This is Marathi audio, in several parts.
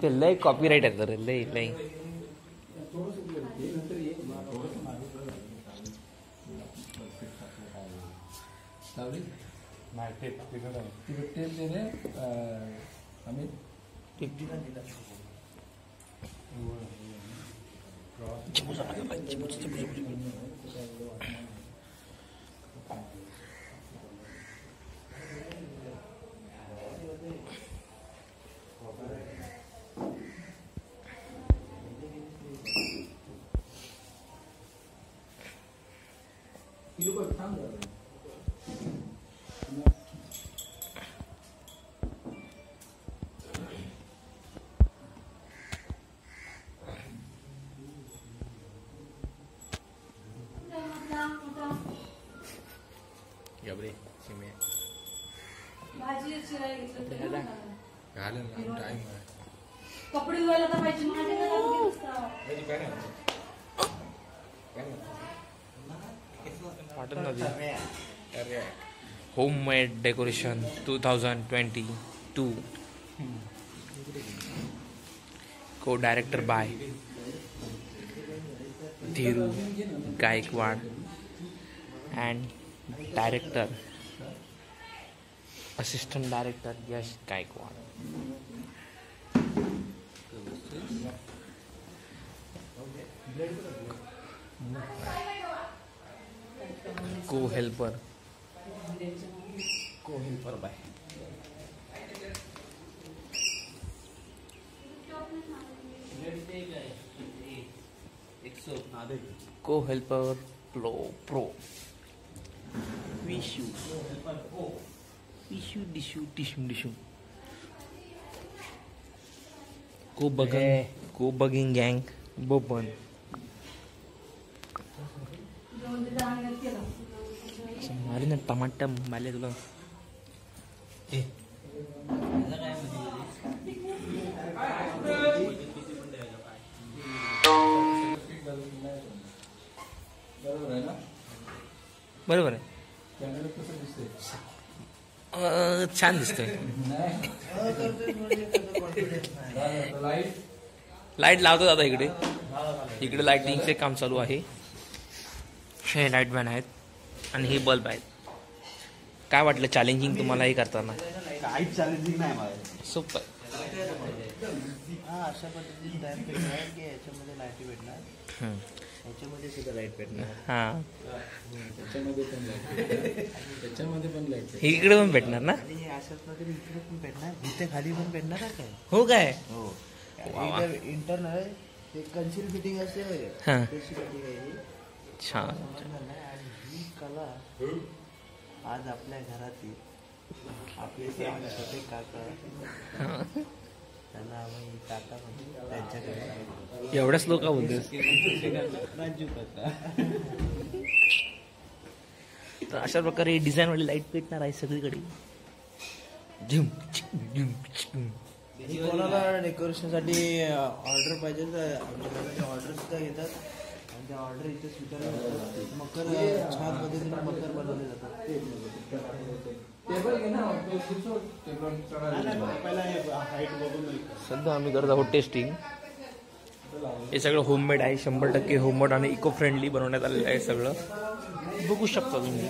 ते लय कॉपीराइट आहे तर लय लय. कपडे धुवायला तर पाहिजे homemade decoration 2022 co-director by Dhiru Gaikwad and director assistant director Yash Gaikwad. Co-helper by co-helper pro Vishu Dishu co-bugging gang Boban. मारी ना टमाटर मारले तुला. बरोबर आहे. छान दिसतोय. लाईट लावतो दादा इकडे लाइटिंगचे काम चालू आहे. हे लाईट मॅन आहेत आणि हे बल्ब आहेत. काय वाटलं चॅलेंजिंग तुम्हाला हे करताना? काहीच चॅलेंजिंग नाही मला. सुपर. अशा पद्धतीने तयार केलं आहे की याच्यामध्ये लाईट भेटणार, याच्यामध्ये सुद्धा लाईट भेटणार. हां, त्याच्यामध्ये पण लाईट इकडे पण भेटणार ना? आणि अशाच प्रकारे इकडे पण भेटणार, इथे खाली पण भेटणार काय? हो काय? हो. इंटरनल ते कन्सिल फिटिंग असते हां. त्याची फिटिंग आहे. छान. ही कला आज आपल्या घरातील आपले छोटे काका, त्यांना आम्ही काका म्हणतो, त्यांच्याकडे एवढ्याच लोक बोलतेस? राजू काका. तर अशा प्रकारे डिझाईन वाली लाईट पेटणार आहे सगळीकडे. कोणाला डेकोरेशनसाठी ऑर्डर पाहिजे तर आमच्याकडे ऑर्डर सुद्धा घेतात आणि त्या ऑर्डर इथे स्वीकारल्या जातात. मकर छान पद्धतीने मकर बनवले जातात. सध्या आम्ही करत आहोत टेस्टिंग. हे सगळं होममेड आहे, 100% होममेड आणि इको फ्रेंडली बनवण्यात आलेलं आहे सगळं. बघू शकता तुम्ही.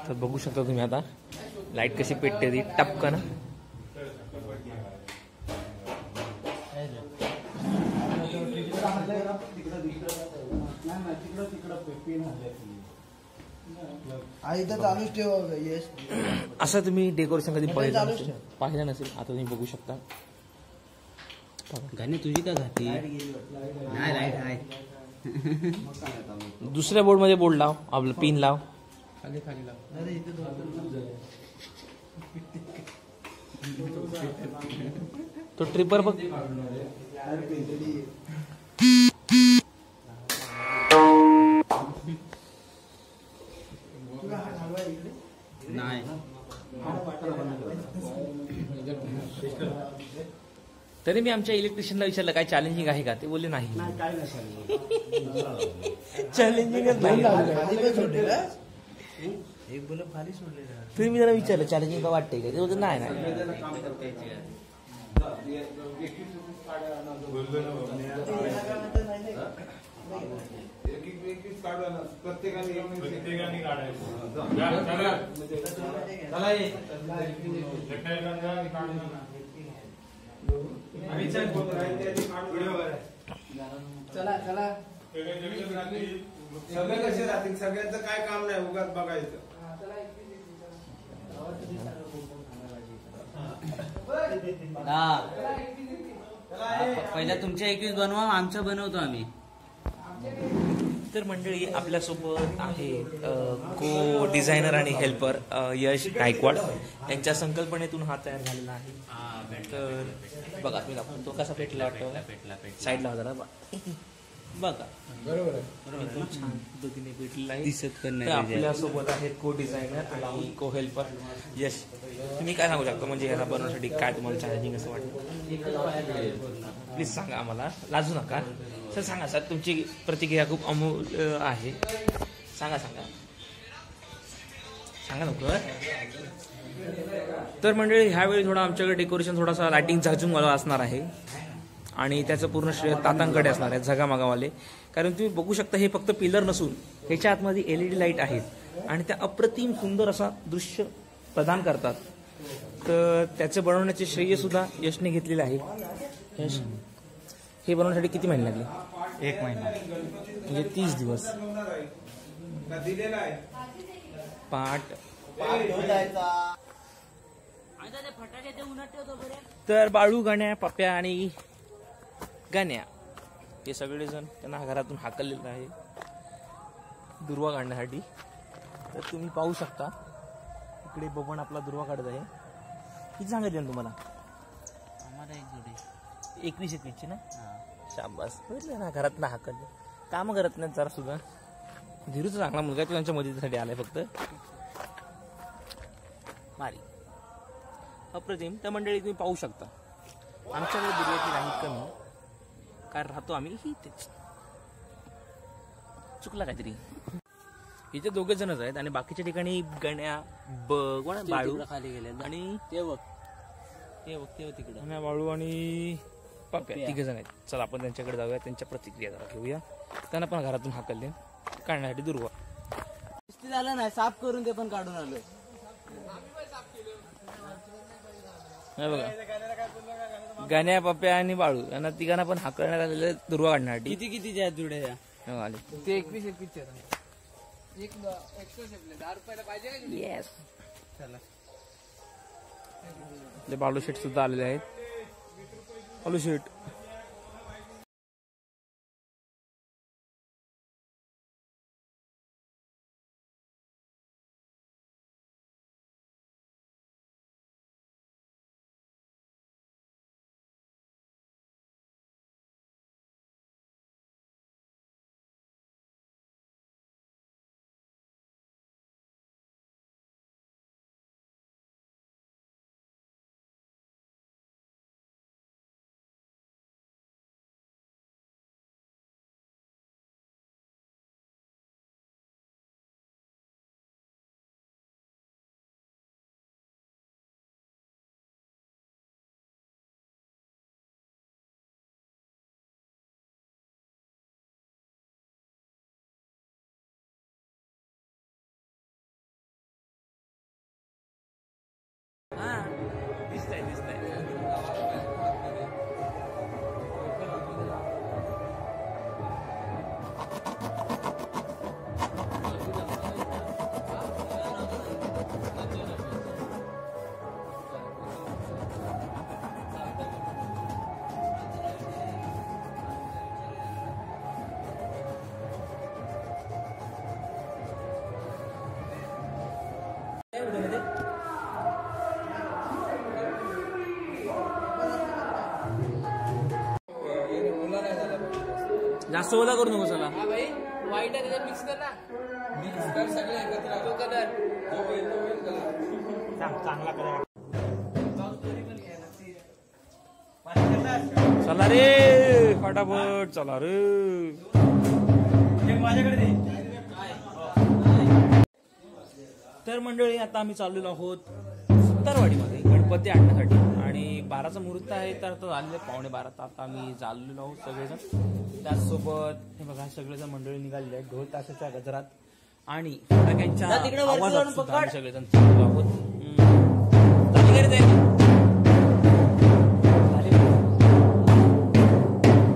तर बघू शकता तुम्ही आता लाईट कशी पेटते ती टपकन. असं तुम्ही डेकोरेशन कधी पाहिलं नसेल, आता तुम्ही बघू शकता. गाणी तुझी का घाती नाही लाईट आहे. दुसऱ्या बोर्ड मध्ये बोर्ड लाव, आपलं पिन लाव, खाली खाली लाव. तो ट्रिपर बघ. तरी मी आमच्या इलेक्ट्रिशियनला विचारलं काय चॅलेंजिंग आहे का, ते बोलले नाही. काय चॅलेंजिंगच नाही. एक बल्ब खाली सोडलेला. तरी मी जरा विचारलं चॅलेंजिंग का वाटते का, ते बोलते नाही नाही. चला चला सगळे कसे राहतील, सगळ्यांचं काय काम नाही, उगाच बघायचं. पहिला तुमच्या 21 बनवा, आमचं बनवतो आम्ही. तर मंडळी आपल्यासोबत आहे को डिझायनर आणि हेल्पर यश गायकवाड. यांच्या संकल्पनेतून हा तयार झालेला आहे. तर बघा मी दाखवतो तो कसा पेटला वाटतो. साईडला जरा बघा बरोबर आहे. एकदम छान पद्धतीने पेटलेला आहे. दिसत पण नाही. तर आपल्यासोबत आहेत को डिझायनर आणि को हेल्पर यश. तुम्ही काय सांगू शकता म्हणजे याला बनवण्यासाठी काय तुम्हाला चॅलेंजिंग असं वाटतं, प्लीज सांगा आम्हाला, लाजू नका सर. सांगा सर, तुमची प्रतिक्रिया खूप अमूल्य आहे. सांगा सांगा सांगा लवकर. तर मंडळी ह्यावेळी थोडा आमच्याकडे डेकोरेशन थोडासा लायटिंग झाजूमवाला असणार आहे आणि त्याचं पूर्ण श्रेय तातांकडे असणार आहे, झगामागावाले. कारण तुम्ही बघू शकता हे फक्त पिलर नसून ह्याच्या आतमध्ये LED लाईट आहेत आणि त्या अप्रतिम सुंदर असा दृश्य प्रदान करतात. तर त्याचं बनवण्याचे श्रेय सुद्धा यशने घेतलेलं आहे. यश, हे बनवण्यासाठी किती महिने लागले? 1 महिना म्हणजे 30 दिवस. दिलेला आहे पाठ. तर बाळू, गण्या, पप्या आणि गण्या हे सगळेजण त्यांना घरातून हाकललेलं आहे दुर्वा काढण्यासाठी. तर तुम्ही पाहू शकता इकडे बबन आपला दुर्वा काढत आहे. किती सांगितले ना तुम्हाला? आम्हाला 1 जोडी 21 ना. शाबास, बघितलं ना, घरातनं हाकलले. कामं करत नाहीत जरा सुद्धा. धीरूचा चांगला मुलगा तो त्यांच्या मदतीसाठी आलाय फक्त. मारी अप्रतिम. त्या मंडळी तुम्ही पाहू शकता आमच्याकडे दुर्वाची नाही कमी, कारण राहतो आम्ही इथेच. चुकला काहीतरी. इथे 2 जणच आहेत आणि बाकीच्या ठिकाणी गण्या, बाळू खाली गेले आणि ते बघ तिकडं गण्या, बाळू आणि पप्या 3 जण आहेत. चला आपण त्यांच्याकडे जाऊया, त्यांच्या प्रतिक्रिया जरा घेऊया. त्यांना पण घरातून हाकलले काढण्यासाठी दुर्वा. झालं नाही, साफ करून ते पण काढून आलो. बघा गण्या, पप्या आणि बाळू यांना 3घांना पण हाकलण्यात आलेले दुर्वा काढण्यासाठी. किती आहेत जुड्या या? आले ते 21 एक एक्स्ट्रा शेपले 10 रुपयाला पाहिजे का? येस. चला बाळू शेट सुद्धा आलेले आहेत. बाळू शेट दिसतंय. जास्त ओला करू नको. चला वाईट आहे त्याच्यात मिक्स कर ना. मिक्स कर सगळे एकत्र. तो कलर जो होईल तो होईल कलर चांगला कलर. पाऊस तरी पण घ्यायला. चला रे फटाफट चला रे. तर मंडळी आता आम्ही चाललेलो आहोत सुतारवाडीमध्ये गणपती आणण्यासाठी आणि 12चा मुहूर्त आहे तर आता झालेलं 11:15 तर आता आम्ही चाललेलो आहोत सगळेजण. त्याचसोबत हे बघा सगळेजण मंडळी निघालेले आहेत ढोल ताशाच्या गजरात आणि फटाक्यांच्या आवाजात सुद्धा आम्ही सगळेजण चाललेलो आहोत.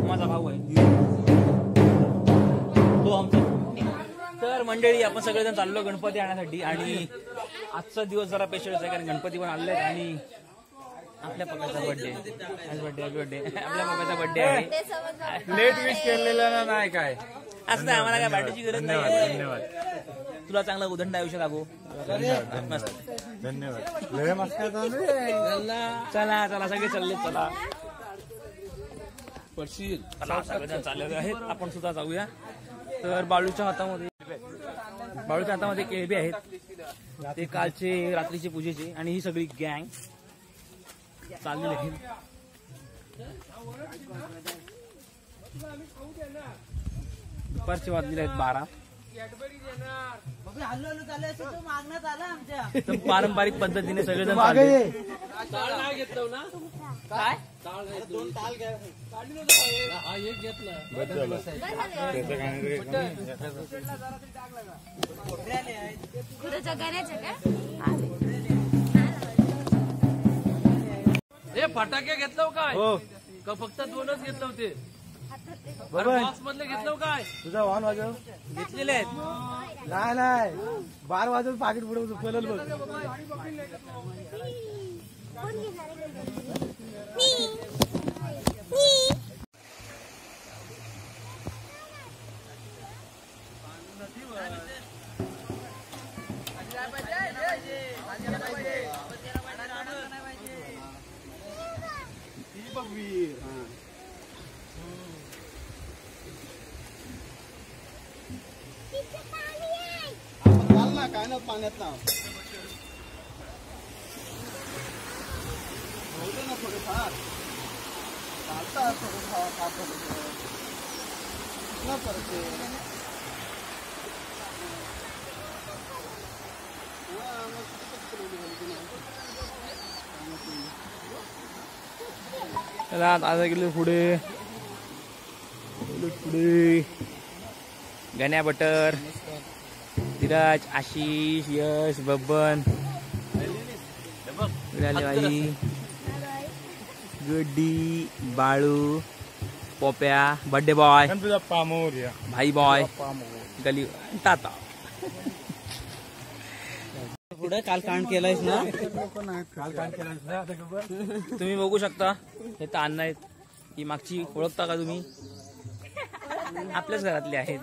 माझा भाऊ आहे तो आमचा. तर मंडळी आपण सगळेजण चाललो गणपती आणण्यासाठी आणि आजचा दिवस जरा स्पेशल आहे कारण गणपती पण आले आहेत आणि आपल्या पप्पाचा बर्थडे आपल्या पप्पाचा बर्थडे आहे. लेट विश केलेला नाही काय असं नाही आम्हाला काय पार्टीची गरज नाही. तुला चांगला उदंड आयुष्य लागू. मस्त धन्यवाद. लय मस्त चला चला सगळे चालले चला चला सगळेजण चाललेले आहेत आपण सुद्धा जाऊया. तर बाळूच्या हातामध्ये केळबे आहेत ते कालचे रात्रीचे पूजेचे आणि ही सगळी गँग चाललेली आहे. दुपारचे वाजलेले आहेत 12. तर पारंपरिक पद्धतीने सगळेजण चालले. काय फटाके घेतलं काय का फक्त 2च घेतलं होते बॉक्स मधले घेतलं काय तुझा वाहन वाजव घेतलेले आहेत. नाही 12 वाजून पाकिट पुढे फुलल बघ. काय ना पाण्यात ना थोडेफार चालतात चला आता गेले पुढे गण्या बटर धीरज आशिष यश बब्बन विरालेबाई गुड्डी बाळू पोप्या बर्थडे बॉय भाई बॉय गली ताता. पुढे काल कांड केलायस ना तुम्ही बघू शकता हे तर अण्णा आहेत. ही मागची ओळखता का तुम्ही आपल्याच घरातली आहे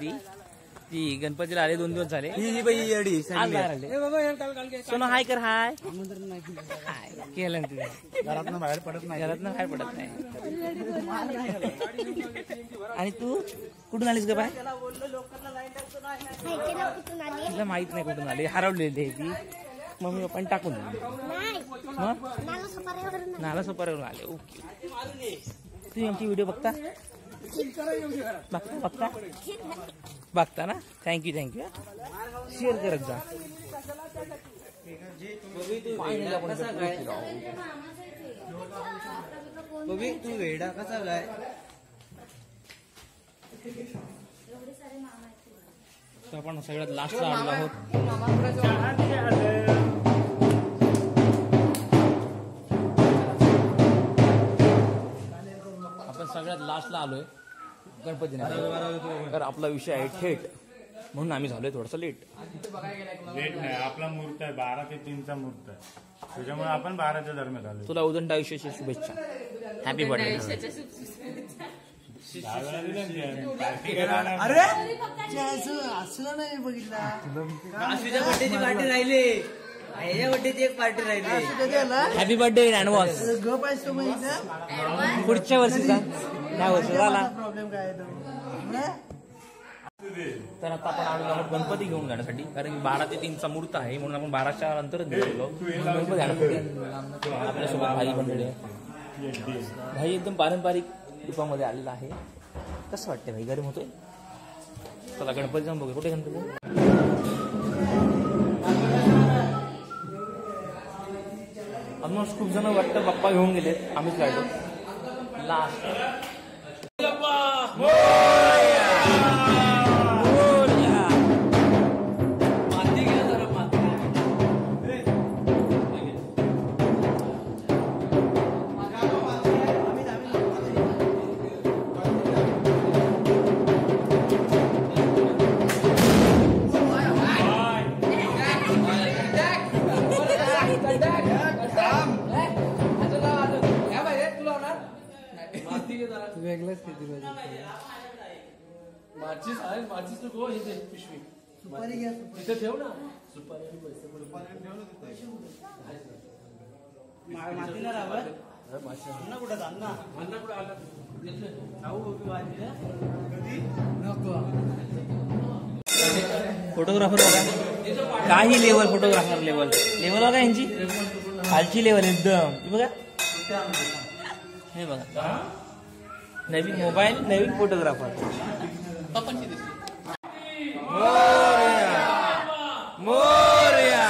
ती गणपतीला आले 2 दिवस झाले. आज बाहेर आले. सोनो हाय कर हाय केलं तुझ्या घरातनं बाहेर पडत नाही. आणि तू कुठून आलीस ग बाय तुला माहित नाही कुठून आली हरवलेली आहे ती मम्मी पप्पानी टाकून दिली. नाला सोपाऱ्यावरून आले. ओके तुम्ही आमची व्हिडिओ बघता बघता ना. थँक्यू शेअर करत जा. तू वेडा कसा काय आपण सगळ्यात लास्टला आलेलो आहोत. आपण सगळ्यात लास्टला आलोय गणपतीने तर आपला विषय आहे थेट म्हणून आम्ही झालोय थोडस लेट नाही. आपला मुहूर्त आहे 12 ते 3चा मुहूर्त आहे त्याच्यामुळे आपण 12च्या दरम्यान आलो. तुला उदंड आयुष्याची शुभेच्छा. Happy birthday. अरे असलं नाही बघितला. आशूच्या बर्थडेची पार्टी राहिली ह्याच्या बर्थडेची एक पार्टी राहिली. Happy birthday in advance. गप आहेस तू मग पुढच्या वर्षीचा ह्या वर्षी झाला. प्रॉब्लेम काय तर आता आपण आलो आहोत गणपती घेऊन जाण्यासाठी कारण 12 ते 3चा मुहूर्त आहे म्हणून आपण 12च्या नंतरच निघालो गणपती आणण्यासाठी. आपल्यासोबत भाई मंडळी आहे. भाई एकदम पारंपरिक रूपामध्ये आलेला आहे. कसं वाटतं भाई, गरम होतोय. चला गणपती जाऊन बघू. कुठे गणपती? ऑलमोस्ट खूप जण वाटतं बाप्पा घेऊन गेलेत, आम्हीच काढलो लास्ट. वेगळंच किती माचीस आहे, माचीस तू गो इथे पिशवी सुपारी घ्या. तिथे ठेव ना. सुपारी आणि पैसे मातीला राहावं अन्न कुठं अन्न कुठे आला फोटोग्राफर बघा, काही लेवल फोटोग्राफर लेवल बघा यांची, खालची लेवल एकदम. बघा हे बघा, नवीन मोबाईल, नवीन फोटोग्राफर. मोरया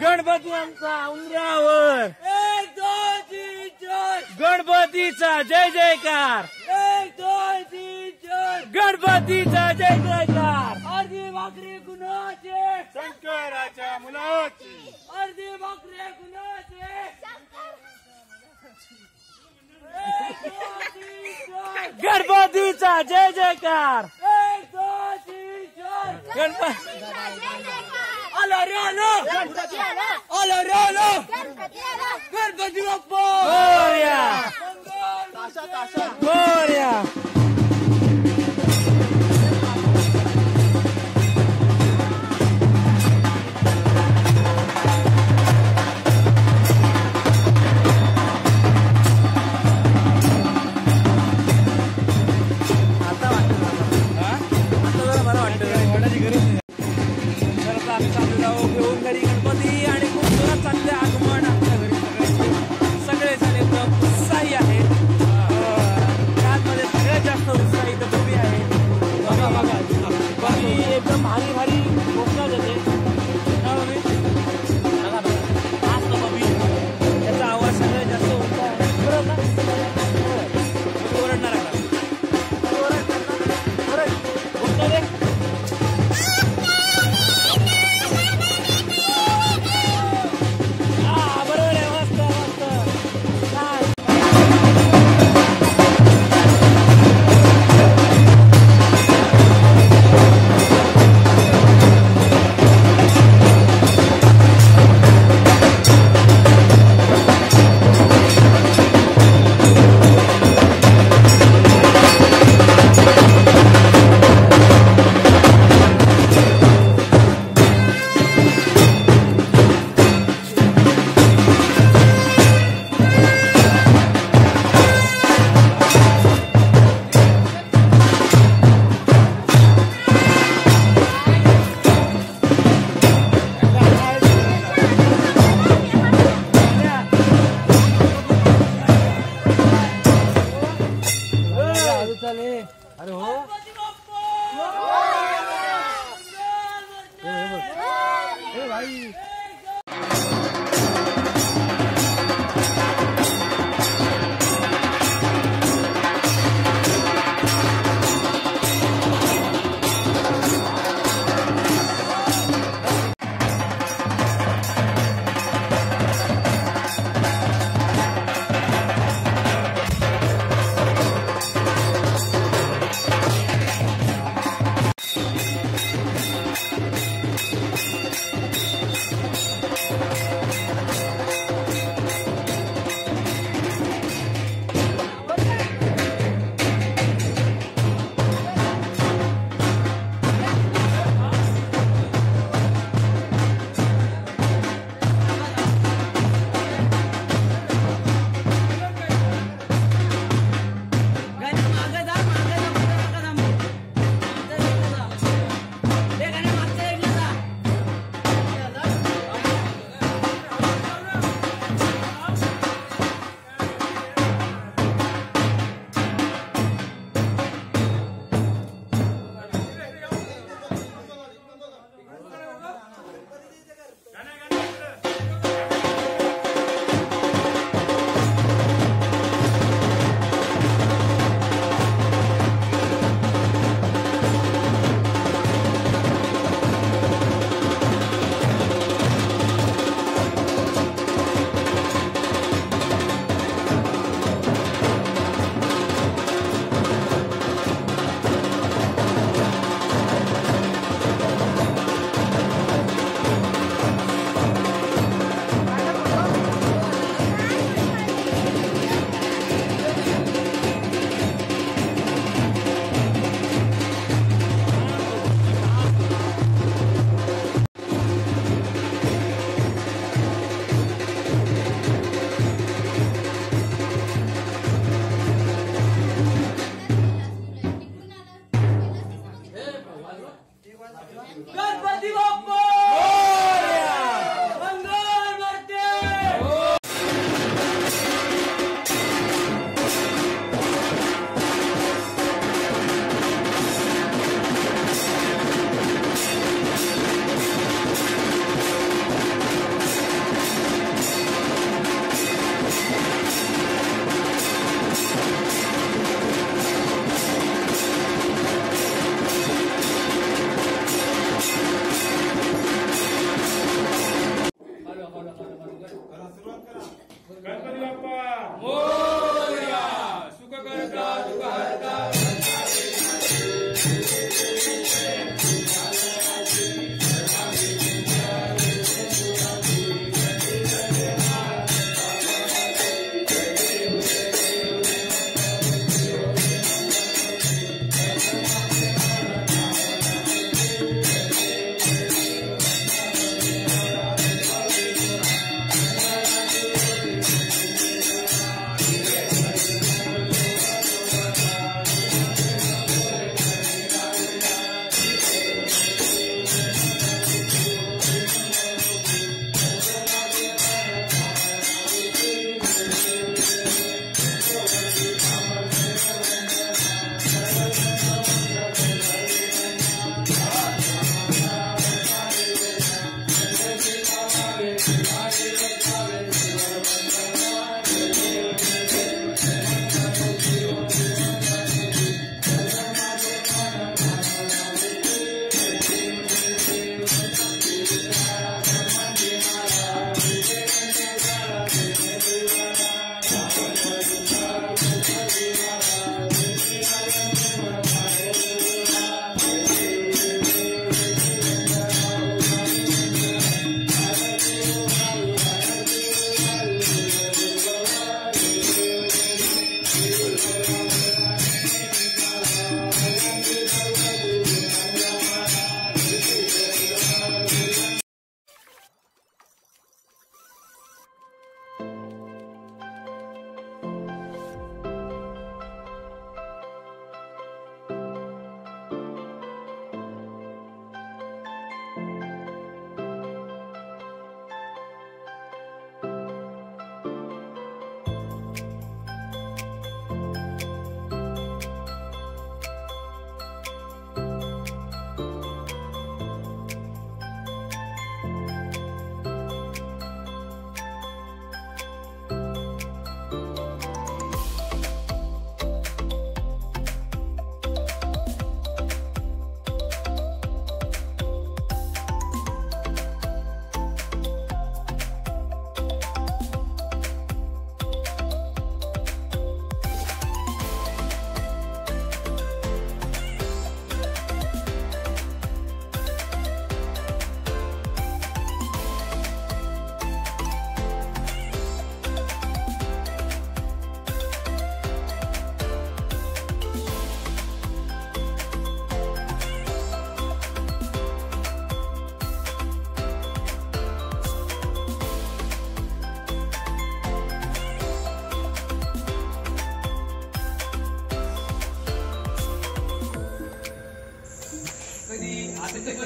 गणपती आमचा उंदरावर. गणपतीचा जय जयकार. गणपतीचा जय जयकार. अर्धी भाकरी कुणाचे? शंकराच्या मुलाची. अर्धी भाकरी कुणाचे? गणपतीचा जय जयकार. गणपती आलो रे आलो. आलो रे आलो. गणपती बाप्पा मोरया. मोरया. घेऊन घरी गणपती आणि खूप जोरात चालले आगमन आपल्या घरी. सगळे जण एकदम उत्साही आहेत. त्यामध्ये सगळ्यात जास्त उत्साही तर तुम्ही आहे. बघा बघा एकदम भारी भारी घोषणा देते. त्याचा आवाज सगळ्यात जास्त होता आहे. बरोबर ना? ओरडणार आहे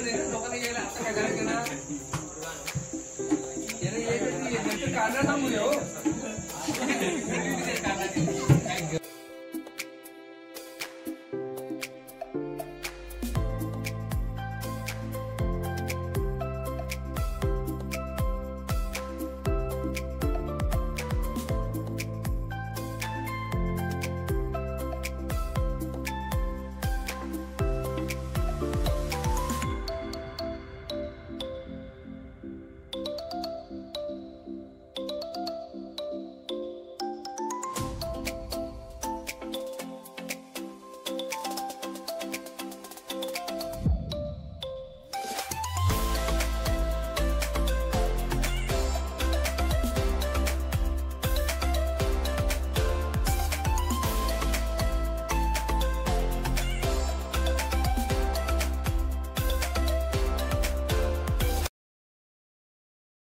लोकांना यायला आता काय करायचं ना काढणार सांगू